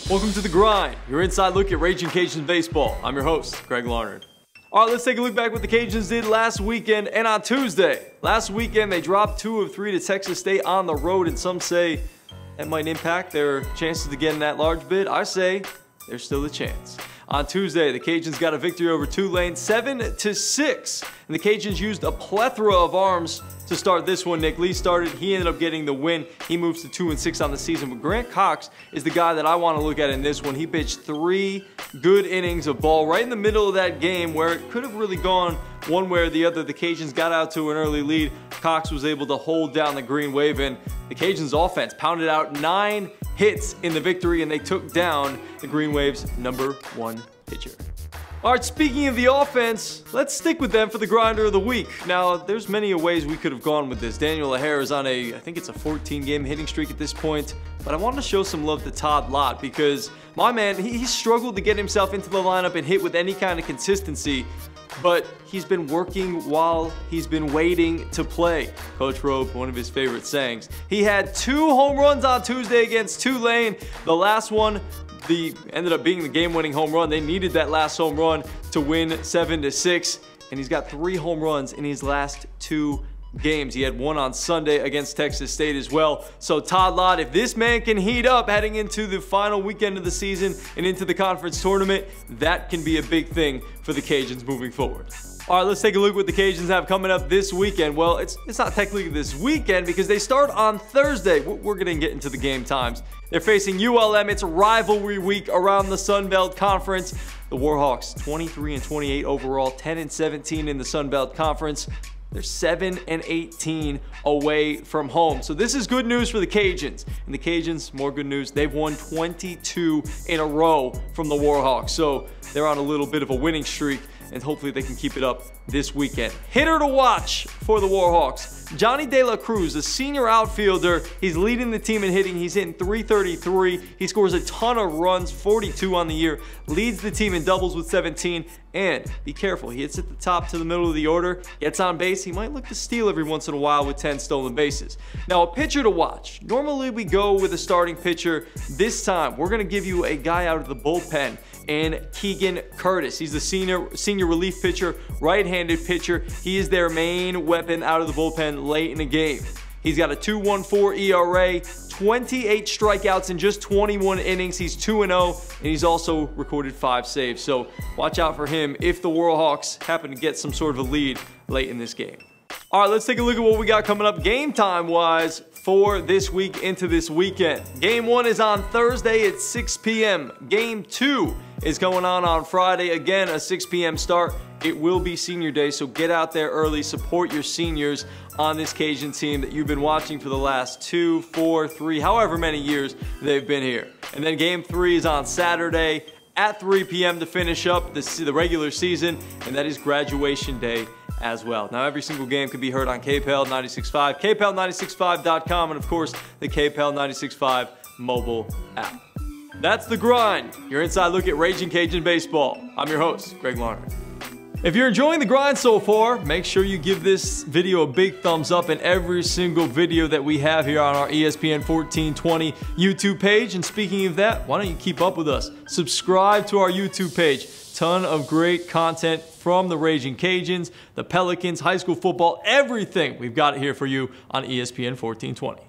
Welcome to The Grind, your inside look at Raging Cajuns baseball. I'm your host, Greg Larnard. All right, let's take a look back what the Cajuns did last weekend and on Tuesday. Last weekend, they dropped 2 of 3 to Texas State on the road, and some say that might impact their chances to get in that large bid. I say there's still a chance. On Tuesday, the Cajuns got a victory over Tulane, 7-6. And the Cajuns used a plethora of arms to start this one. Nick Lee started. He ended up getting the win. He moves to 2-6 on the season. But Grant Cox is the guy that I want to look at in this one. He pitched 3 good innings of ball right in the middle of that game where it could have really gone one way or the other. The Cajuns got out to an early lead. Cox was able to hold down the Green Wave, and the Cajuns offense pounded out 9 hits in the victory, and they took down the Green Wave's #1 pitcher. All right, speaking of the offense, let's stick with them for the grinder of the week. Now, there's many ways we could have gone with this. Daniel O'Hare is on I think it's a 14-game hitting streak at this point, but I wanted to show some love to Todd Lott because my man, he struggled to get himself into the lineup and hit with any kind of consistency, but he's been working while he's been waiting to play. Coach Robe, one of his favorite sayings. He had 2 home runs on Tuesday against Tulane. The last one, ended up being the game-winning home run. They needed that last home run to win 7-6, and he's got 3 home runs in his last 2 games. He had 1 on Sunday against Texas State as well. So Todd Lott, if this man can heat up heading into the final weekend of the season and into the conference tournament, that can be a big thing for the Cajuns moving forward. All right, let's take a look at what the Cajuns have coming up this weekend. Well, it's not technically this weekend because they start on Thursday. We're going to get into the game times. They're facing ULM. It's rivalry week around the Sun Belt Conference. The Warhawks, 23-28 overall, 10-17 in the Sun Belt Conference. They're 7-18 away from home. So this is good news for the Cajuns. And the Cajuns, more good news, they've won 22 in a row from the Warhawks. So they're on a little bit of a winning streak, and hopefully they can keep it up this weekend. Hitter to watch for the Warhawks, Johnny De La Cruz, a senior outfielder. He's leading the team in hitting. He's hitting .333. He scores a ton of runs, 42 on the year, leads the team in doubles with 17. And be careful, he hits at the top to the middle of the order, gets on base. He might look to steal every once in a while with 10 stolen bases. Now, a pitcher to watch. Normally we go with a starting pitcher. This time, we're going to give you a guy out of the bullpen, and Keegan Curtis. He's the senior relief pitcher, right-handed pitcher. He is their main weapon out of the bullpen late in the game. He's got a 2.14 ERA, 28 strikeouts in just 21 innings. He's 2-0, and he's also recorded 5 saves. So watch out for him if the Warhawks happen to get some sort of a lead late in this game. All right, let's take a look at what we got coming up game time-wise for this week into this weekend. Game 1 is on Thursday at 6 p.m. Game 2 is going on Friday. Again, a 6 p.m. start. It will be senior day, so get out there early. Support your seniors on this Cajun team that you've been watching for the last 2, 4, 3, however many years they've been here. And then Game 3 is on Saturday at 3 p.m. to finish up the regular season, and that is graduation day as well. Now, every single game can be heard on KPEL 96.5, KPEL965.com, and of course, the KPEL 96.5 mobile app. That's The Grind, your inside look at Raging Cajun baseball. I'm your host, Greg Larnard. If you're enjoying The Grind so far, make sure you give this video a big thumbs up and every single video that we have here on our ESPN 1420 YouTube page. And speaking of that, why don't you keep up with us? Subscribe to our YouTube page. Ton of great content from the Raging Cajuns, the Pelicans, high school football, everything. We've got it here for you on ESPN 1420.